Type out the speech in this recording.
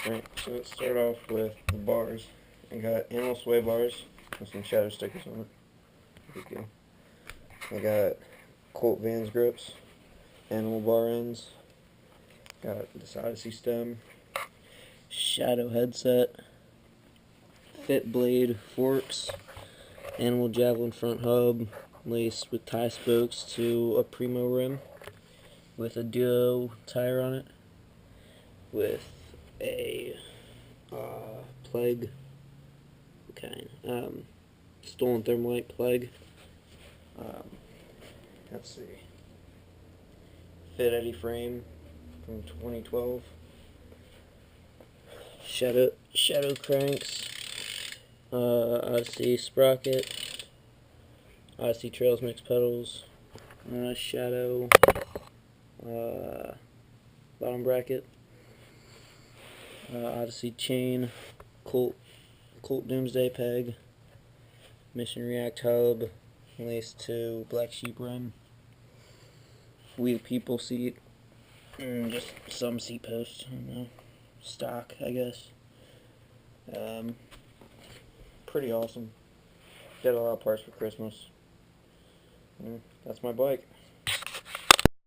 Right, so let's start off with the bars. I got animal sway bars with some shadow stickers on it. Big deal. I got Colt Vans grips, animal bar ends. Got this Odyssey stem, shadow headset, fit blade forks, animal javelin front hub, laced with tie spokes to a Primo rim, with a duo tire on it, with a plague kind, stolen thermalite plague. Let's see, Fit Eddy frame from 2012. Shadow cranks, Odyssey sprocket, Odyssey Trails mix pedals, Shadow bottom bracket, Odyssey chain, Colt Doomsday peg, Mission React hub, laced to black sheep rim, We the People seat, and just some seat posts, I don't know, stock I guess. Pretty awesome. Got a lot of parts for Christmas. That's my bike.